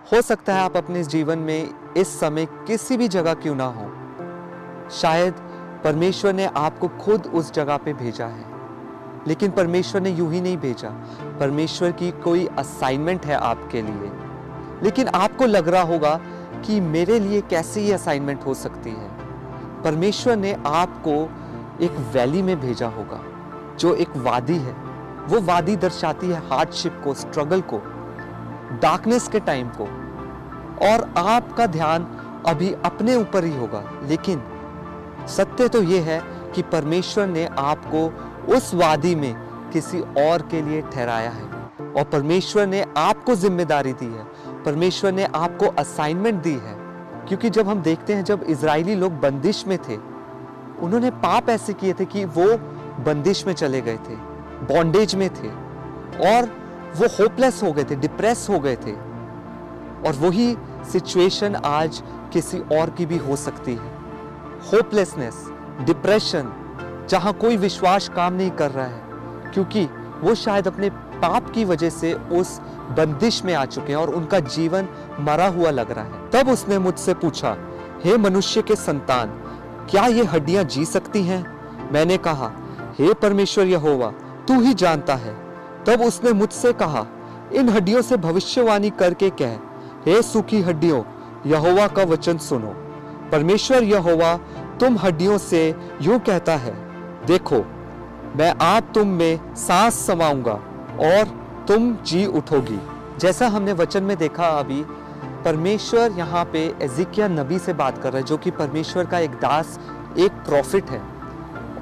हो सकता है आप अपने जीवन में इस समय किसी भी जगह क्यों ना हो, शायद परमेश्वर ने आपको खुद उस जगह पे भेजा है, लेकिन परमेश्वर ने यूं ही नहीं भेजा। परमेश्वर की कोई असाइनमेंट है आपके लिए, लेकिन आपको लग रहा होगा कि मेरे लिए कैसे ये असाइनमेंट हो सकती है। परमेश्वर ने आपको एक वैली में भेजा होगा, जो एक वादी है। वो वादी दर्शाती है हार्डशिप को, स्ट्रगल को, डार्कनेस के टाइम को, और आपका ध्यान अभी अपने ऊपर ही होगा। लेकिन सत्य तो ये है कि परमेश्वर ने आपको उस वादी में किसी और के लिए ठहराया है, और परमेश्वर ने आपको जिम्मेदारी दी है, परमेश्वर ने आपको असाइनमेंट दी है। क्योंकि जब हम देखते हैं, जब इजरायली लोग बंदिश में थे, उन्होंने पाप ऐसे किए थे कि वो बंदिश में चले गए थे, बॉन्डेज में थे, और वो होपलेस हो गए थे, डिप्रेस हो गए थे। और वही सिचुएशन आज किसी और की भी हो सकती है। होपलेसनेस, डिप्रेशन, जहां कोई विश्वास काम नहीं कर रहा है, क्योंकि वो शायद अपने पाप की वजह से उस बंदिश में आ चुके हैं और उनका जीवन मरा हुआ लग रहा है। तब उसने मुझसे पूछा, हे मनुष्य के संतान, क्या ये हड्डियां जी सकती हैं? मैंने कहा, हे परमेश्वर यहोवा, तू ही जानता है। तब उसने मुझसे कहा, इन हड्डियों से भविष्यवाणी करके कह, हे सूखी हड्डियों, यहोवा का वचन सुनो। परमेश्वर यहोवा तुम हड्डियों से यूं कहता है, देखो, मैं आप तुम में सांस समाऊंगा और तुम जी उठोगी। जैसा हमने वचन में देखा अभी, परमेश्वर यहाँ पे एजिकिया नबी से बात कर रहा है, जो कि परमेश्वर का एक दास, एक प्रॉफिट है,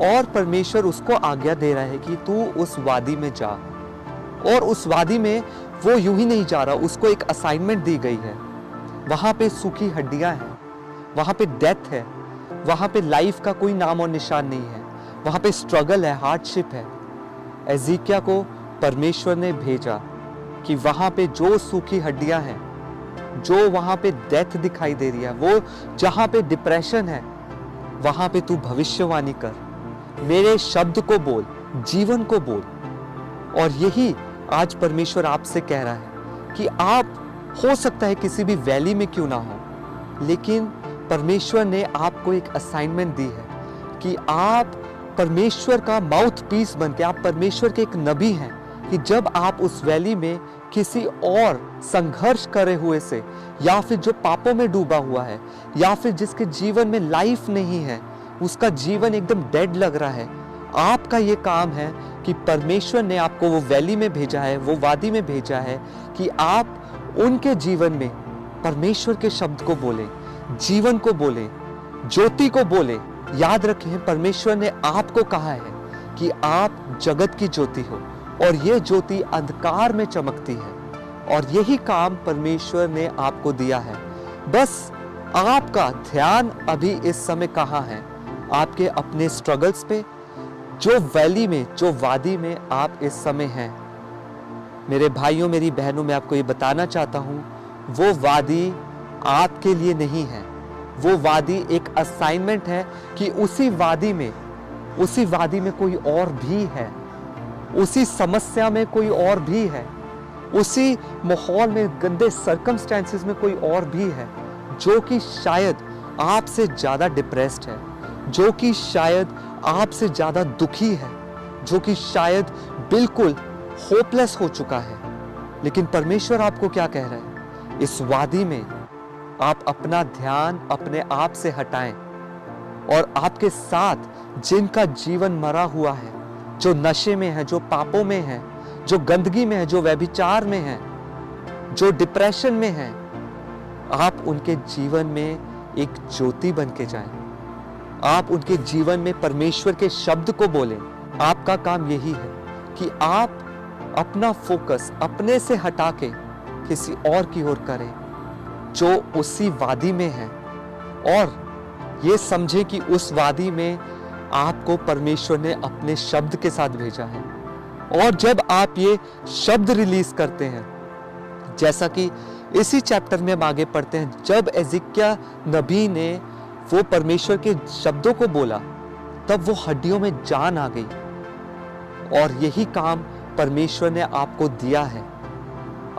और परमेश्वर उसको आज्ञा दे रहा है कि तू उस वादी में जा। और उस वादी में वो यूं ही नहीं जा रहा, उसको एक असाइनमेंट दी गई है। वहां पे सूखी हड्डियां हैं, वहां पे डेथ है, वहां पे लाइफ का कोई नाम और निशान नहीं है, वहां पे स्ट्रगल है, हार्डशिप है। एजिकिया को परमेश्वर ने भेजा कि वहां पे जो सूखी हड्डियां हैं, जो वहां पे डेथ दिखाई दे रही है, वो जहां पे डिप्रेशन है, वहां पे तू भविष्यवाणी कर, मेरे शब्द को बोल, जीवन को बोल। और यही आज परमेश्वर आपसे कह रहा है कि आप हो सकता है किसी भी वैली में क्यों ना हो, लेकिन परमेश्वर ने आपको एक असाइनमेंट दी है कि आप परमेश्वर का माउथ पीस बन के, आप परमेश्वर के एक नबी हैं, कि जब आप उस वैली में किसी और संघर्ष करे हुए से, या फिर जो पापों में डूबा हुआ है, या फिर जिसके जीवन में लाइफ नहीं है, उसका जीवन एकदम डेड लग रहा है, आपका ये काम है कि परमेश्वर ने आपको वो वैली में भेजा है, वो वादी में भेजा है, कि आप उनके जीवन में परमेश्वर के शब्द को बोलें, जीवन को बोलें, ज्योति को बोलें। याद रखें, परमेश्वर ने आपको कहा है कि आप जगत की ज्योति हो, और ये ज्योति अंधकार में चमकती है, और यही काम परमेश्वर ने आपको दिया है। बस आपका ध्यान अभी इस समय कहाँ है? आपके अपने स्ट्रगल्स पे, जो वैली में, जो वादी में आप इस समय हैं। मेरे भाइयों, मेरी बहनों, मैं आपको ये बताना चाहता हूँ, वो वादी आपके लिए नहीं है। वो वादी एक असाइनमेंट है कि उसी वादी में कोई और भी है, उसी समस्या में कोई और भी है, उसी माहौल में, गंदे सर्कमस्टेंसेस में कोई और भी है, जो कि शायद आपसे ज्यादा डिप्रेस्ड है, जो कि शायद आपसे ज्यादा दुखी है, जो कि शायद बिल्कुल होपलेस हो चुका है। लेकिन परमेश्वर आपको क्या कह रहा है? इस वादी में आप अपना ध्यान अपने आप से हटाएं, और आपके साथ जिनका जीवन मरा हुआ है, जो नशे में है, जो पापों में है, जो गंदगी में है, जो व्यभिचार में है, जो डिप्रेशन में है, आप उनके जीवन में एक ज्योति बन के जाएं। आप उनके जीवन में परमेश्वर के शब्द को बोलें। आपका काम यही है कि आप अपना फोकस अपने से हटा के किसी और की ओर करें, जो उसी वादी में है, और ये समझे कि उस वादी में आपको परमेश्वर ने अपने शब्द के साथ भेजा है। और जब आप ये शब्द रिलीज करते हैं, जैसा कि इसी चैप्टर में हम आगे पढ़ते हैं, जब एजिकिया नबी ने वो परमेश्वर के शब्दों को बोला, तब वो हड्डियों में जान आ गई। और यही काम परमेश्वर ने आपको दिया है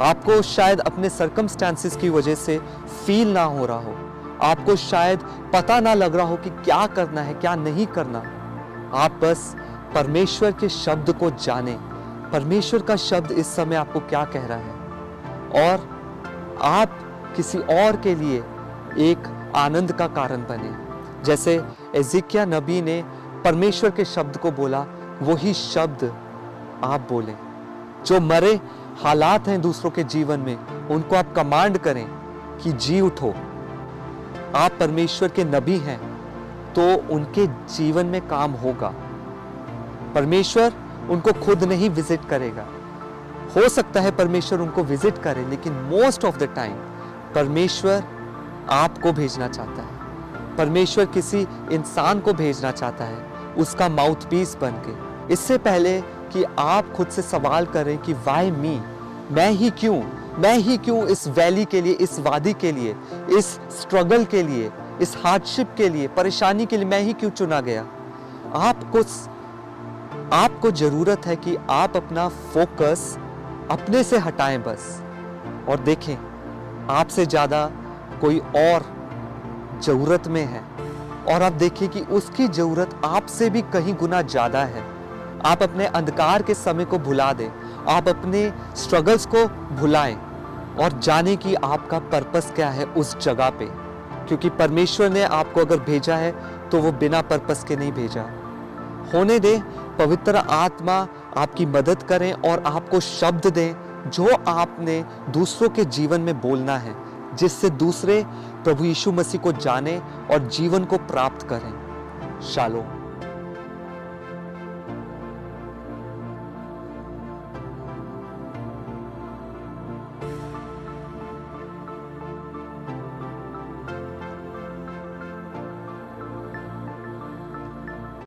आपको शायद अपने सर्कमस्टांसेस की वजह से फील ना हो रहा हो, आपको शायद पता ना लग रहा हो कि क्या करना है क्या नहीं करना। आप बस परमेश्वर के शब्द को जाने, परमेश्वर का शब्द इस समय आपको क्या कह रहा है, और आप किसी और के लिए एक आनंद का कारण बने। जैसे एजिकिया नबी ने परमेश्वर के शब्द को बोला, वही शब्द आप बोलें। जो मरे हालात हैं दूसरों के जीवन में, उनको आप कमांड करें कि जी उठो। आप परमेश्वर के नबी हैं तो उनके जीवन में काम होगा। परमेश्वर उनको खुद नहीं विजिट करेगा, हो सकता है परमेश्वर उनको विजिट करे, लेकिन मोस्ट ऑफ द टाइम परमेश्वर आपको भेजना चाहता है। परमेश्वर किसी इंसान को भेजना चाहता है, उसका माउथपीस बन के। इससे पहले कि आप खुद से सवाल करें कि वाई मी, मैं ही क्यों इस वैली के लिए, इस वादी के लिए, इस स्ट्रगल के लिए, इस हार्डशिप के लिए, परेशानी के लिए मैं ही क्यों चुना गया। आपको जरूरत है कि आप अपना फोकस अपने से हटाएं बस, और देखें आपसे ज्यादा कोई और जरूरत में है, और आप देखिए कि उसकी जरूरत आपसे भी कहीं गुना ज्यादा है। आप अपने अंधकार के समय को भुला दें, आप अपने स्ट्रगल्स को भुलाएं और जाने कि आपका पर्पस क्या है उस जगह पे, क्योंकि परमेश्वर ने आपको अगर भेजा है तो वो बिना पर्पस के नहीं भेजा। होने दे, पवित्र आत्मा आपकी मदद करें और आपको शब्द दें जो आपने दूसरों के जीवन में बोलना है, जिससे दूसरे प्रभु यीशु मसीह को जाने और जीवन को प्राप्त करें। शालोम।